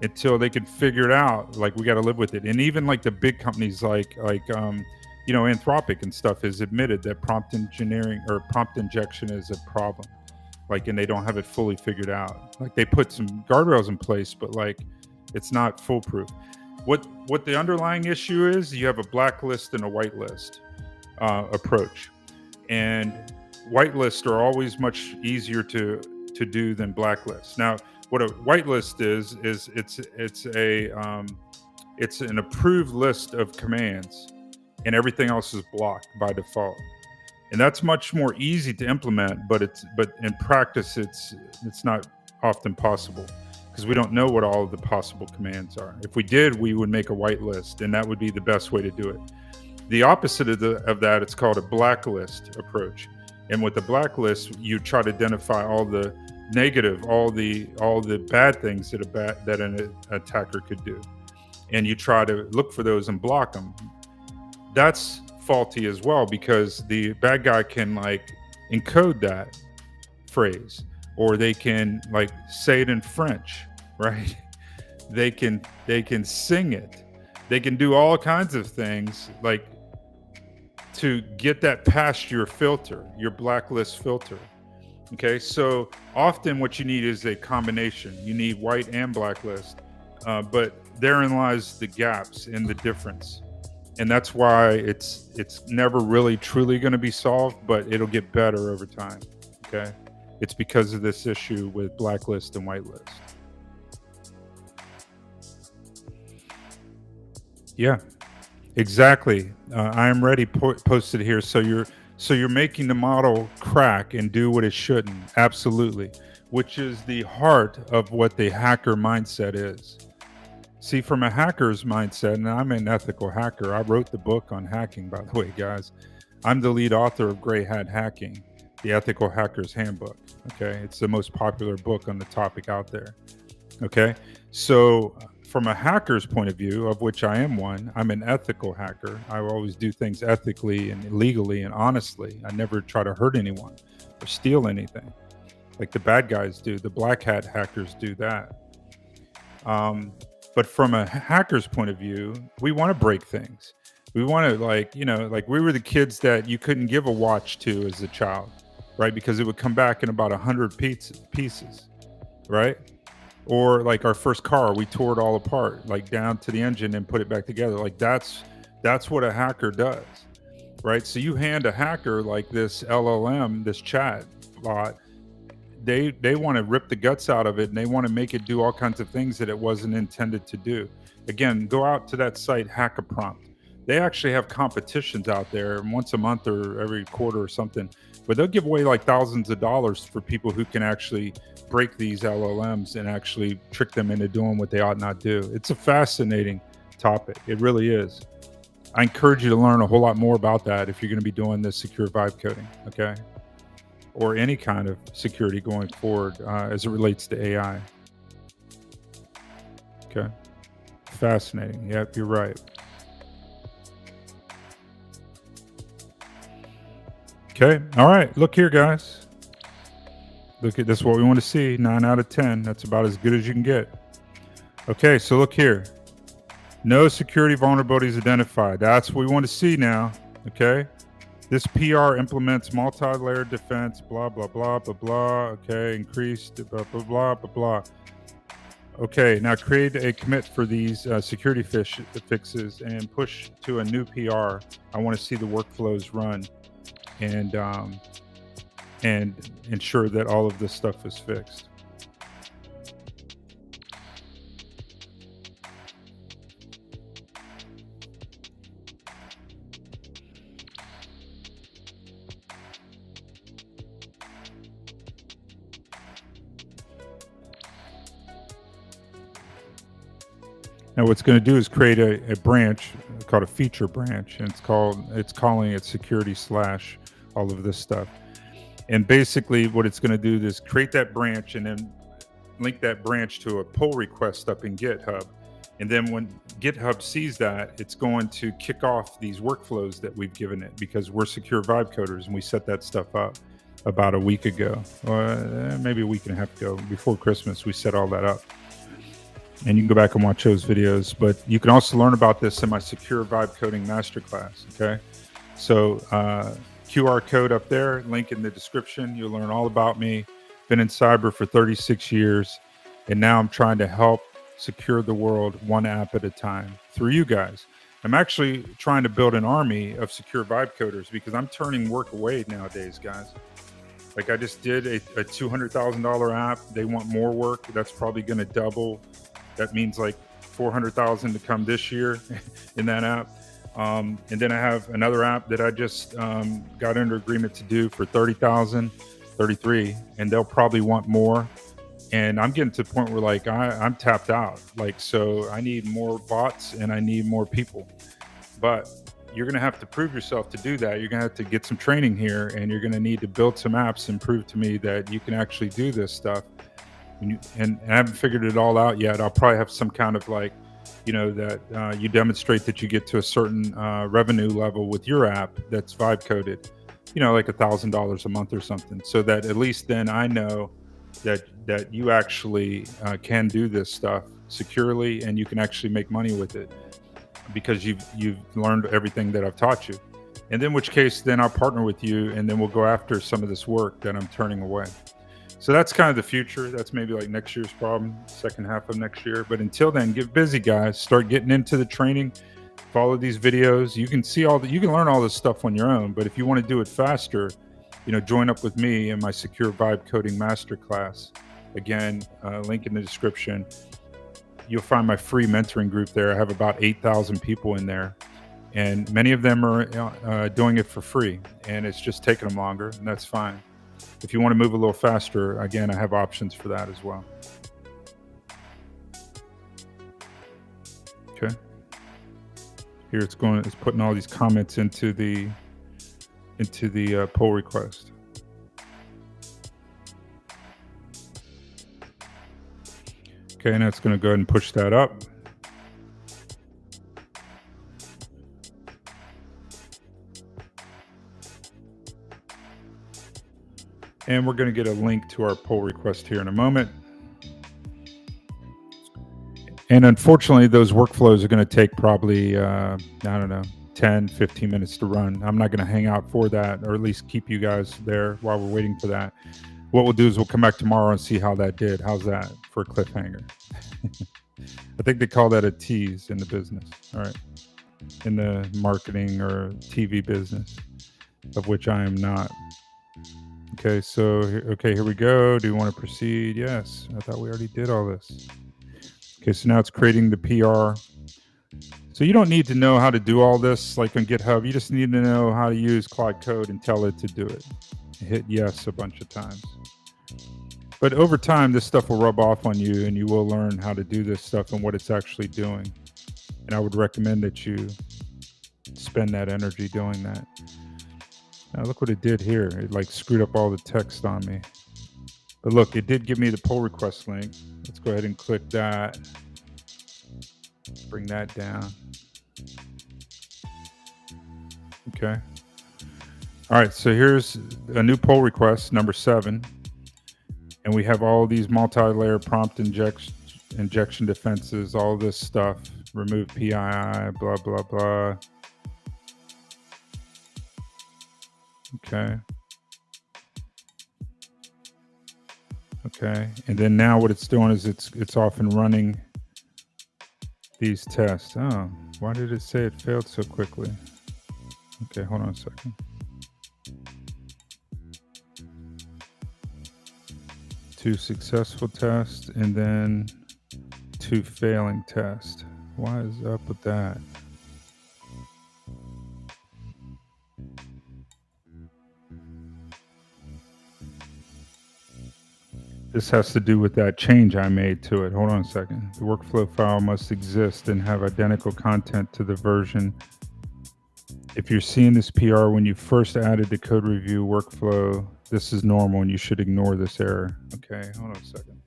they can figure it out, like, we got to live with it. And even like the big companies like Anthropic and stuff has admitted that prompt engineering or prompt injection is a problem, like, and they don't have it fully figured out. Like, they put some guardrails in place, but like, it's not foolproof. What the underlying issue is, you have a blacklist and a whitelist approach, and whitelists are always much easier to do than blacklists. Now, what a whitelist is it's an approved list of commands, and everything else is blocked by default. And that's much more easy to implement, but in practice it's not often possible, because we don't know what all of the possible commands are. If we did, we would make a whitelist, and that would be the best way to do it. The opposite of that, it's called a blacklist approach. And with the blacklist, you try to identify all the negative, all the bad things that an attacker could do, and you try to look for those and block them. That's faulty as well, because the bad guy can like encode that phrase, or they can like say it in French, right? They can sing it. They can do all kinds of things, like, to get that past your filter, your blacklist filter. Okay, so often what you need is a combination. You need white and blacklist, but therein lies the gaps in the difference. And that's why it's never really truly going to be solved, but it'll get better over time. Okay, it's because of this issue with blacklist and whitelist. Yeah, exactly. I am ready posted here. So you're making the model crack and do what it shouldn't. Absolutely, which is the heart of what the hacker mindset is. See, from a hacker's mindset, and I'm an ethical hacker. I wrote the book on hacking, by the way, guys. I'm the lead author of Gray Hat Hacking, the Ethical Hacker's Handbook. Okay, it's the most popular book on the topic out there. Okay, so from a hacker's point of view, of which I am one, I'm an ethical hacker. I always do things ethically and legally and honestly. I never try to hurt anyone or steal anything like the bad guys do. The black hat hackers do that. But from a hacker's point of view, we want to break things. We want to, like we were the kids that you couldn't give a watch to as a child, right? Because it would come back in about 100 pieces, right? Or like our first car, we tore it all apart, like down to the engine and put it back together. Like that's what a hacker does, right? So you hand a hacker like this LLM, this chat bot, they want to rip the guts out of it, and they want to make it do all kinds of things that it wasn't intended to do. Again, go out to that site, Hack-A-Prompt. They actually have competitions out there once a month or every quarter or something, but they'll give away like thousands of dollars for people who can actually break these LLMs and actually trick them into doing what they ought not do. It's a fascinating topic. It really is. I encourage you to learn a whole lot more about that if you're going to be doing this secure vibe coding, okay? Or any kind of security going forward as it relates to AI. Okay. Fascinating. Yep, you're right. Okay. All right. Look here, guys. Look at this. What we want to see. 9 out of 10. That's about as good as you can get. Okay. So look here. No security vulnerabilities identified. That's what we want to see now. Okay. This PR implements multi-layered defense, blah, blah, blah, blah, blah. Okay. Increased, blah, blah, blah, blah, blah. Okay. Now create a commit for these security fixes and push to a new PR. I want to see the workflows run and ensure that all of this stuff is fixed. Now what's going to do is create a branch called a feature branch, and it's calling it security / all of this stuff. And basically what it's going to do is create that branch and then link that branch to a pull request up in GitHub. And then when GitHub sees that, it's going to kick off these workflows that we've given it, because we're secure vibe coders and we set that stuff up about a week ago, or maybe a week and a half ago. Before Christmas, we set all that up. And you can go back and watch those videos. But you can also learn about this in my Secure Vibe Coding Masterclass, okay? So QR code up there, link in the description. You'll learn all about me. Been in cyber for 36 years, and now I'm trying to help secure the world one app at a time through you guys. I'm actually trying to build an army of secure vibe coders, because I'm turning work away nowadays, guys. Like, I just did a $200,000 app. They want more work. That's probably going to double. That means like 400,000 to come this year in that app. And then I have another app that I just got under agreement to do for 30,000, 33, and they'll probably want more. And I'm getting to the point where like I'm tapped out. Like, so I need more bots and I need more people. But you're going to have to prove yourself to do that. You're going to have to get some training here, and you're going to need to build some apps and prove to me that you can actually do this stuff. And I haven't figured it all out yet. I'll probably have some kind of like, that you demonstrate that you get to a certain revenue level with your app that's vibe coded, like $1,000 a month or something, so that at least then I know that you actually can do this stuff securely, and you can actually make money with it, because you've learned everything that I've taught you. And then, in which case, then I'll partner with you, and then we'll go after some of this work that I'm turning away. So that's kind of the future. That's maybe like next year's problem, second half of next year. But until then, get busy, guys. Start getting into the training. Follow these videos. You can see you can learn all this stuff on your own. But if you want to do it faster, join up with me in my Secure Vibe Coding Masterclass. Again, link in the description. You'll find my free mentoring group there. I have about 8,000 people in there, and many of them are doing it for free, and it's just taking them longer, and that's fine. If you want to move a little faster, again, I have options for that as well. Okay. Here it's putting all these comments into the pull request. Okay, now it's going to go ahead and push that up. And we're going to get a link to our pull request here in a moment. And unfortunately, those workflows are going to take probably, 10, 15 minutes to run. I'm not going to hang out for that, or at least keep you guys there while we're waiting for that. What we'll do is we'll come back tomorrow and see how that did. How's that for a cliffhanger? I think they call that a tease in the business. All right. In the marketing or TV business, of which I am not. Okay, so here we go. Do you want to proceed? Yes. I thought we already did all this. Okay, so now it's creating the PR. So you don't need to know how to do all this like on GitHub. You just need to know how to use Claude Code and tell it to do it. Hit yes a bunch of times. But over time, this stuff will rub off on you, and you will learn how to do this stuff and what it's actually doing. And I would recommend that you spend that energy doing that. Now look what it did here. It like screwed up all the text on me. But look, it did give me the pull request link. Let's go ahead and click that. Bring that down. Okay. All right, so here's a new pull request, number 7. And we have all these multi-layer prompt injection defenses, all this stuff. Remove PII, blah, blah, blah. Okay. Okay, and then now what it's doing is it's off and running these tests. Oh, why did it say it failed so quickly? Okay, hold on a second. 2 successful tests and then 2 failing tests. Why is up with that? This has to do with that change I made to it. Hold on a second. The workflow file must exist and have identical content to the version. If you're seeing this PR when you first added the code review workflow, This is normal and you should ignore this error. Okay, hold on a second.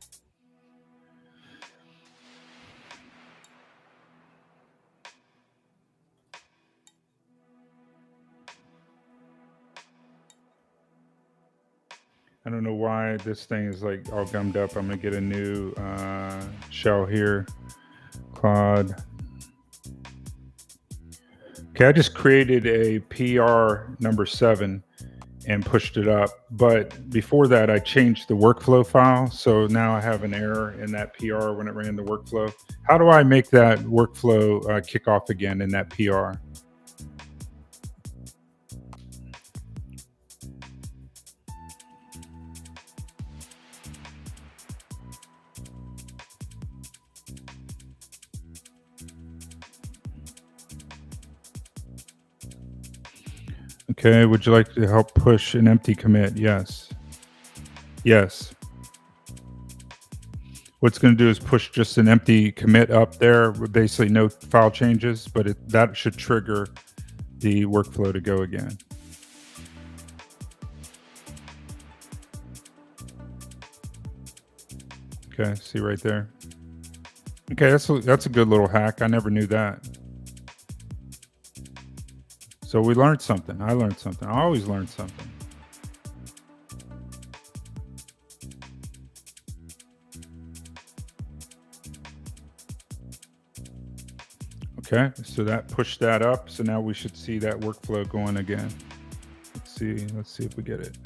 I don't know why this thing is like all gummed up. I'm gonna get a new shell here. Claude. Okay, I just created a PR number 7 and pushed it up. But before that, I changed the workflow file. So now I have an error in that PR when it ran the workflow. How do I make that workflow kick off again in that PR? Okay, would you like to help push an empty commit? Yes. Yes. What's going to do is push just an empty commit up there with basically no file changes, but that should trigger the workflow to go again. Okay, see right there. Okay, that's a good little hack. I never knew that. So we learned something. I learned something. I always learn something. Okay, so that pushed that up. So now we should see that workflow going again. Let's see if we get it.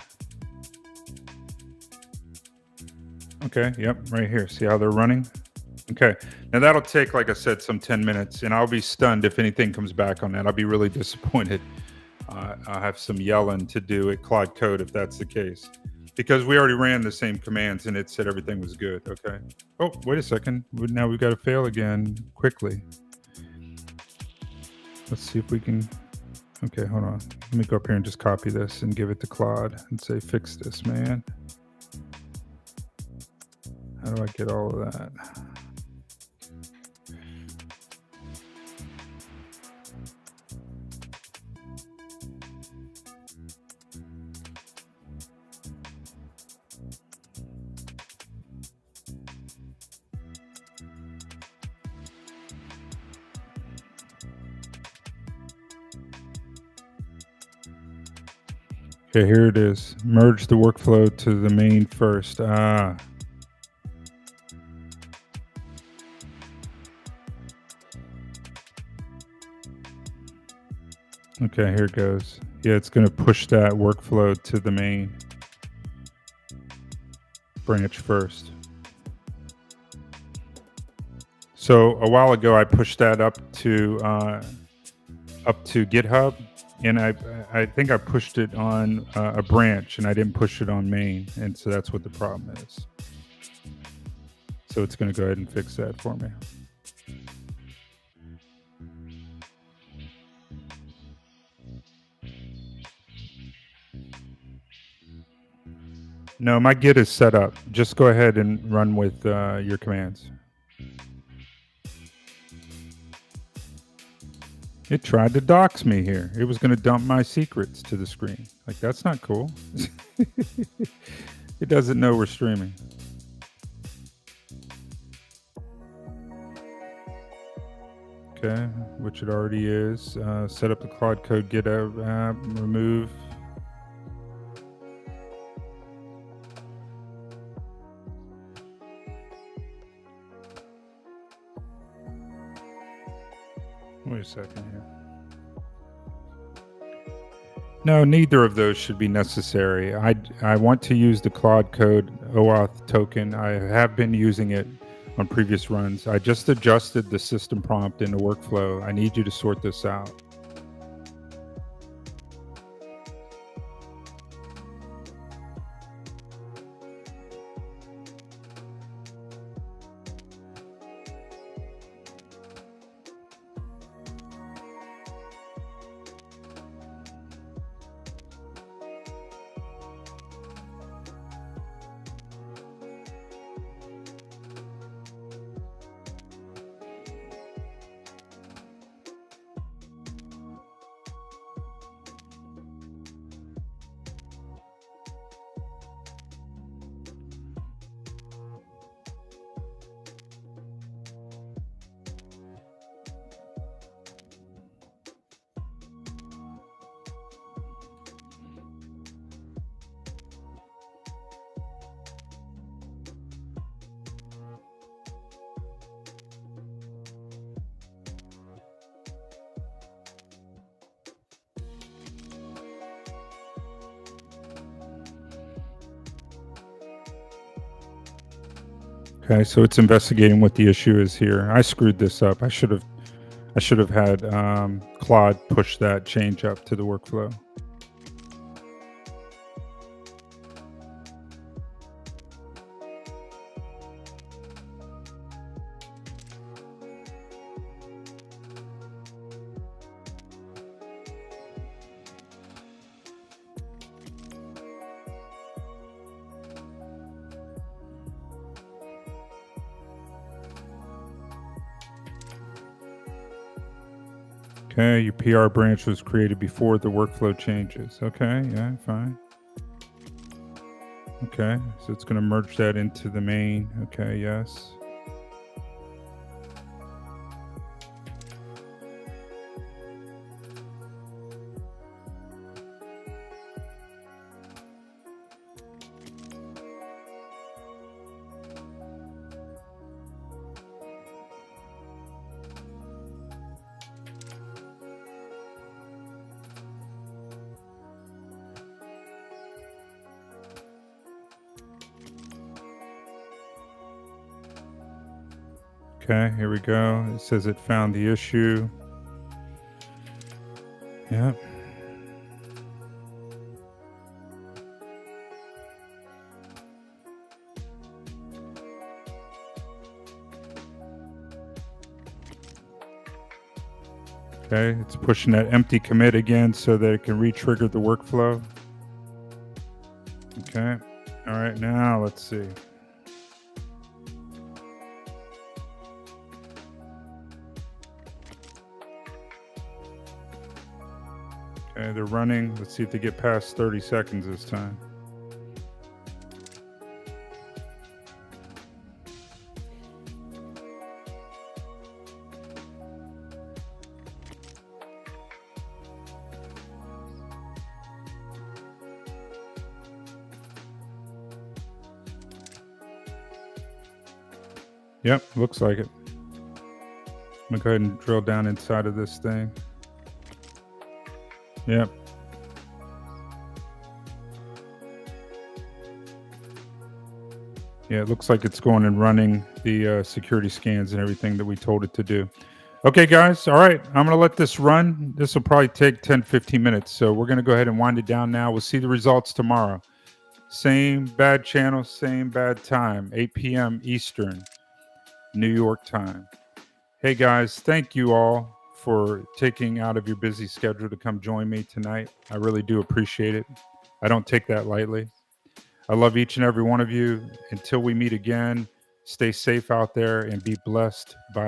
Okay, yep, right here. See how they're running? Okay, now that'll take, like I said, some 10 minutes, and I'll be stunned if anything comes back on that. I'll be really disappointed. I'll have some yelling to do at Claude Code if that's the case, because we already ran the same commands and it said everything was good. Okay. Oh, wait a second. Now we've got to fail again quickly. Let's see if we can. Okay, hold on. Let me go up here and just copy this and give it to Claude and say, fix this, man. How do I get all of that? Okay, here it is. Merge the workflow to the main first. Okay, here it goes. Yeah, it's going to push that workflow to the main branch first. So a while ago, I pushed that up to GitHub. And I think I pushed it on a branch and I didn't push it on main. And so that's what the problem is. So it's going to go ahead and fix that for me. No, my Git is set up. Just go ahead and run with your commands. It tried to dox me here. It was going to dump my secrets to the screen. Like, that's not cool. It doesn't know we're streaming. Okay, which it already is. Set up the Claude Code Git app, remove. Wait a second here. No, neither of those should be necessary. I want to use the Claude Code OAuth token. I have been using it on previous runs. I just adjusted the system prompt in the workflow. I need you to sort this out. Okay, so it's investigating what the issue is here. I screwed this up. I should have had Claude push that change up to the workflow. Okay, your PR branch was created before the workflow changes. Okay, yeah, fine. Okay, so it's going to merge that into the main. Okay, yes. Okay, here we go. It says it found the issue. Yep. Okay, it's pushing that empty commit again so that it can re-trigger the workflow. Okay, all right, now let's see. Okay, they're running. Let's see if they get past 30 seconds this time. Yep, looks like it. I'm gonna go ahead and drill down inside of this thing. Yep. Yeah, it looks like it's going and running the security scans and everything that we told it to do. Okay, guys. All right. I'm going to let this run. This will probably take 10, 15 minutes. So we're going to go ahead and wind it down now. We'll see the results tomorrow. Same bad channel, same bad time, 8 p.m. Eastern, New York time. Hey, guys. Thank you all for taking out of your busy schedule to come join me tonight. I really do appreciate it. I don't take that lightly. I love each and every one of you. Until we meet again, stay safe out there and be blessed by